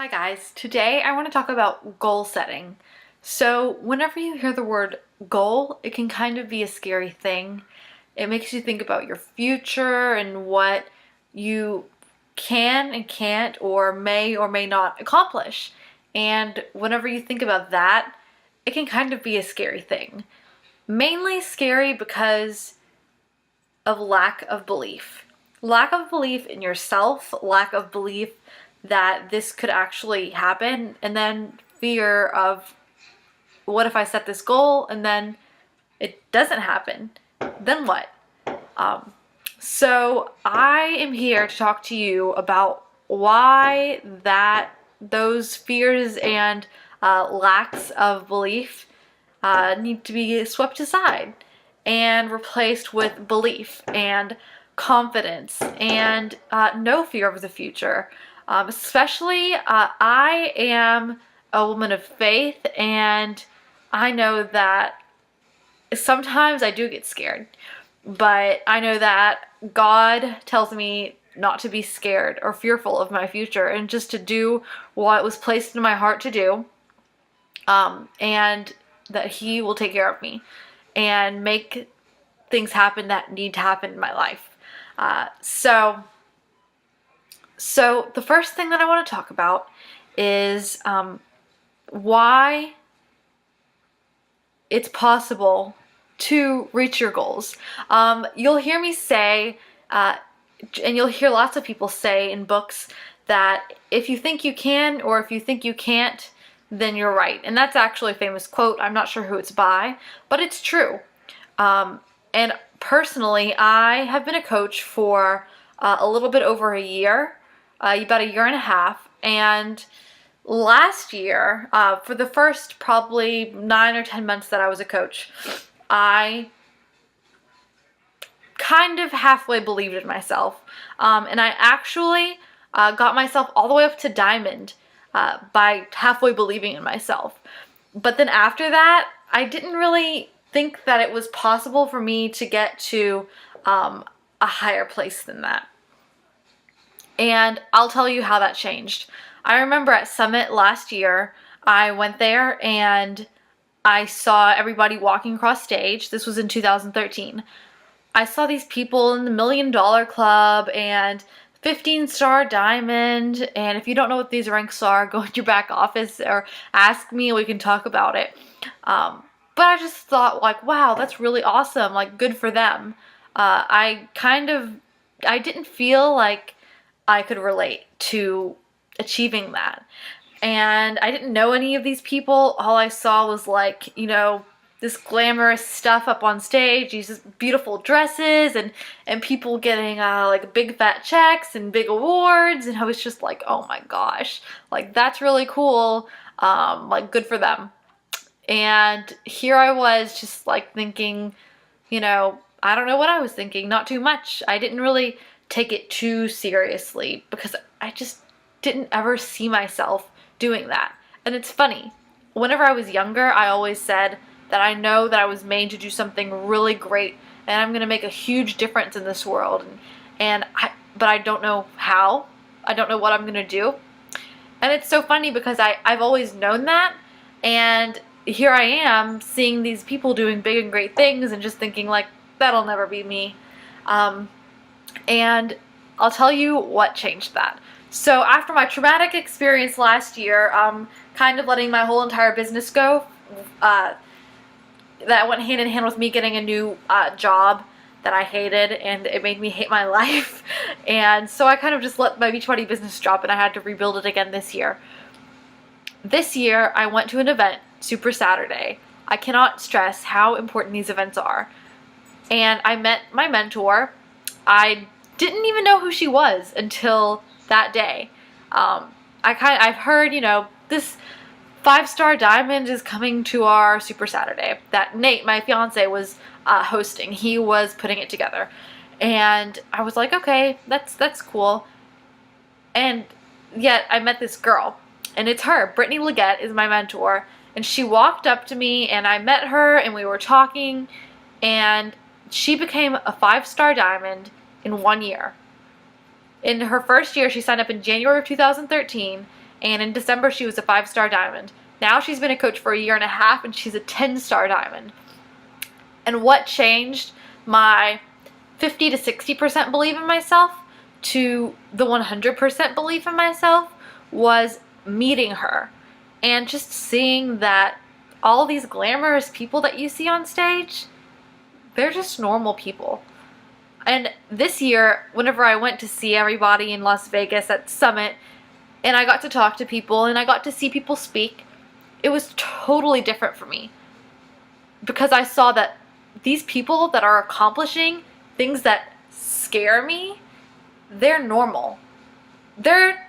Hi guys, today I want to talk about goal setting. So whenever you hear the word goal, it can kind of be a scary thing. It makes you think about your future and what you can and can't or may not accomplish. And whenever you think about that, it can kind of be a scary thing. Mainly scary because of lack of belief. Lack of belief in yourself, lack of belief that this could actually happen, and then fear of what if I set this goal and then it doesn't happen? Then what? So I am here to talk to you about why those fears and lacks of belief need to be swept aside and replaced with belief and confidence and no fear of the future. Especially, I am a woman of faith, and I know that sometimes I do get scared, but I know that God tells me not to be scared or fearful of my future and just to do what was placed in my heart to do, and that He will take care of me and make things happen that need to happen in my life. So the first thing that I want to talk about is why it's possible to reach your goals. You'll hear me say, and you'll hear lots of people say in books, that if you think you can or if you think you can't, then you're right. And that's actually a famous quote. I'm not sure who it's by, but it's true. And personally, I have been a coach for a little bit over a year, about a year and a half. And last year, for the first probably 9 or 10 months that I was a coach, I kind of halfway believed in myself. And I actually got myself all the way up to diamond by halfway believing in myself. But then after that, I didn't really think that it was possible for me to get to a higher place than that. And I'll tell you how that changed. I remember at Summit last year, I went there and I saw everybody walking across stage. This was in 2013. I saw these people in the $1 Million Club and 15-star diamond, and if you don't know what these ranks are, go in your back office or ask me and we can talk about it. But I just thought, like, wow, that's really awesome, like, good for them. I didn't feel like I could relate to achieving that. And I didn't know any of these people. All I saw was, like, this glamorous stuff up on stage, these beautiful dresses, and people getting like big fat checks and big awards, and I was just like, oh my gosh, like, that's really cool, like, good for them. And here I was just like thinking, I don't know what I was thinking, not too much. I didn't really take it too seriously because I just didn't ever see myself doing that. And it's funny, whenever I was younger, I always said that I know that I was made to do something really great and I'm going to make a huge difference in this world. But I don't know how. I don't know what I'm going to do. And it's so funny because I've always known that, and here I am seeing these people doing big and great things and just thinking, like, that'll never be me. And I'll tell you what changed that. So after my traumatic experience last year, kind of letting my whole entire business go, that went hand in hand with me getting a new job that I hated, and it made me hate my life. And so I kind of just let my Beachbody business drop, and I had to rebuild it again this year. This year, I went to an event, Super Saturday. I cannot stress how important these events are. And I met my mentor. I didn't even know who she was until that day. I've heard, this 5-star diamond is coming to our Super Saturday that Nate, my fiance, was hosting. He was putting it together. And I was like, okay, that's cool. And yet I met this girl, and it's her. Brittany Leggett is my mentor. And she walked up to me, and I met her, and we were talking, and she became a 5-star diamond in 1 year. In her first year, she signed up in January of 2013, And in December, she was a 5-star diamond. Now she's been a coach for a year and a half, and she's a 10-star diamond. And what changed my 50 to 60% belief in myself to the 100% belief in myself was meeting her and just seeing that all these glamorous people that you see on stage, they're just normal people. And this year, whenever I went to see everybody in Las Vegas at Summit, and I got to talk to people and I got to see people speak, it was totally different for me. Because I saw that these people that are accomplishing things that scare me, they're normal. They're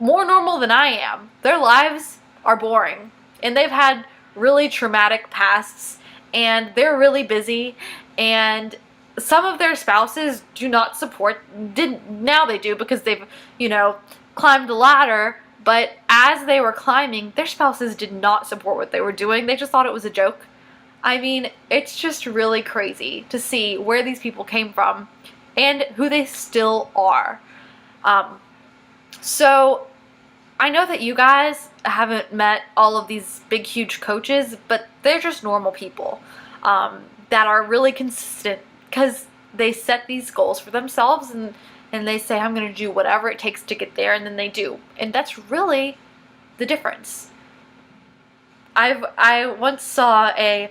more normal than I am. Their lives are boring. And they've had really traumatic pasts, and they're really busy, and some of their spouses do not support, now they do because they've, climbed the ladder, but as they were climbing, their spouses did not support what they were doing. They just thought it was a joke. I mean, it's just really crazy to see where these people came from and who they still are. So I know that you guys haven't met all of these big, huge coaches, but they're just normal people that are really consistent because they set these goals for themselves and they say, I'm going to do whatever it takes to get there, and then they do. And that's really the difference. I once saw a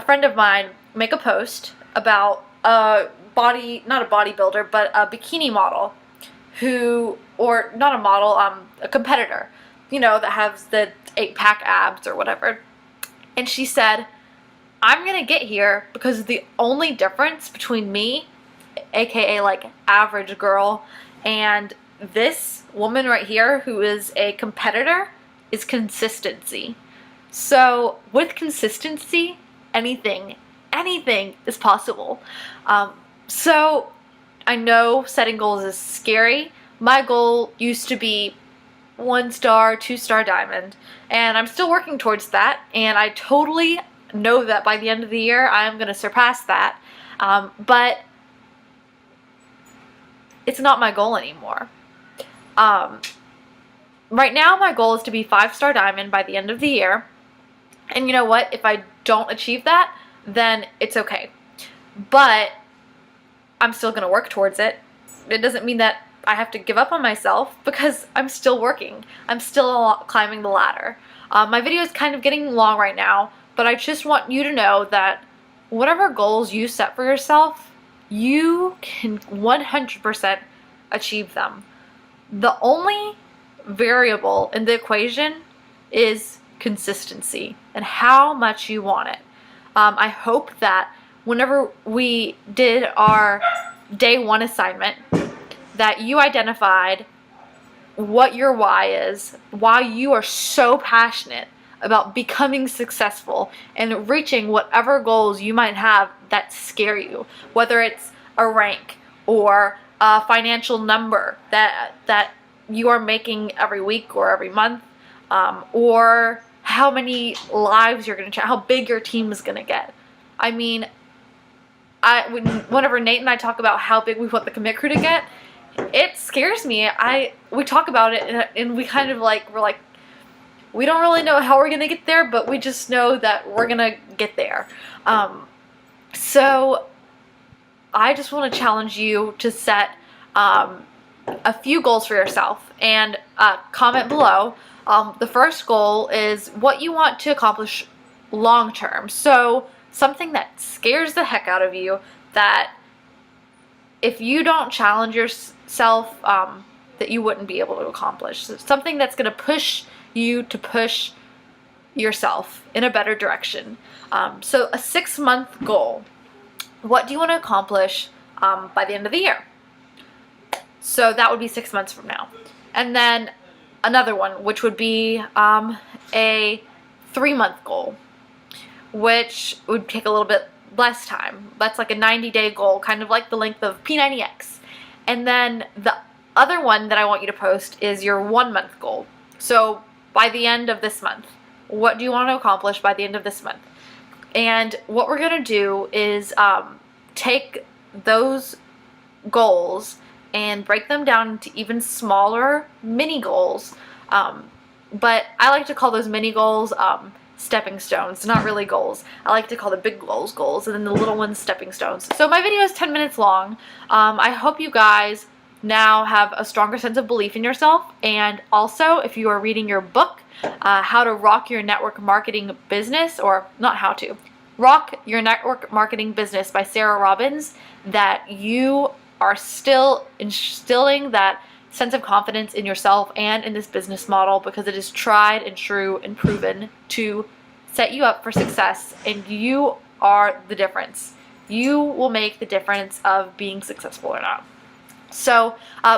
friend of mine make a post about not a bodybuilder, but a bikini model or not a model, a competitor, that has the 8-pack abs or whatever. And she said, I'm going to get here because the only difference between me, aka like average girl, and this woman right here who is a competitor is consistency. So with consistency, anything is possible. So I know setting goals is scary. My goal used to be 1-star, 2-star diamond, and I'm still working towards that, and I totally know that by the end of the year I'm going to surpass that, but it's not my goal anymore. Right now my goal is to be 5-star diamond by the end of the year, and you know what, if I don't achieve that, then it's okay, but I'm still going to work towards it. It doesn't mean that I have to give up on myself because I'm still working. I'm still climbing the ladder. My video is kind of getting long right now, but I just want you to know that whatever goals you set for yourself, you can 100% achieve them. The only variable in the equation is consistency and how much you want it. I hope that whenever we did our day 1 assignment, that you identified what your why is, why you are so passionate about becoming successful and reaching whatever goals you might have that scare you, whether it's a rank or a financial number that you are making every week or every month, or how many lives you're going to change, how big your team is going to get. I mean, whenever Nate and I talk about how big we want the commit crew to get, it scares me. We talk about it and we kind of we're like, we don't really know how we're going to get there, but we just know that we're going to get there. So I just want to challenge you to set a few goals for yourself and comment below. The first goal is what you want to accomplish long term. So something that scares the heck out of you, that if you don't challenge yourself, that you wouldn't be able to accomplish. So something that's going to push you to push yourself in a better direction. So a 6-month goal. What do you want to accomplish by the end of the year? So that would be 6 months from now. And then another one, which would be a 3-month goal, which would take a little bit less time. That's like a 90-day goal, kind of like the length of P90X. And then the other one that I want you to post is your 1-month goal. So by the end of this month, what do you want to accomplish by the end of this month? And what we're going to do is take those goals and break them down into even smaller mini goals But I like to call those mini goals stepping stones, not really goals. I like to call the big goals goals, and then the little ones stepping stones. So my video is 10 minutes long. I hope you guys now have a stronger sense of belief in yourself, and also if you are reading your book, How to Rock Your Network Marketing Business, or not how to, Rock Your Network Marketing Business by Sarah Robbins, that you are still instilling that sense of confidence in yourself and in this business model, because it is tried and true and proven to set you up for success, and you are the difference. You will make the difference of being successful or not. So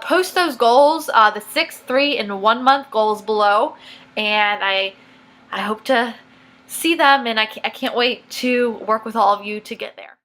post those goals, the 6, 3, and 1 month goals below, and I hope to see them, and I can't wait to work with all of you to get there.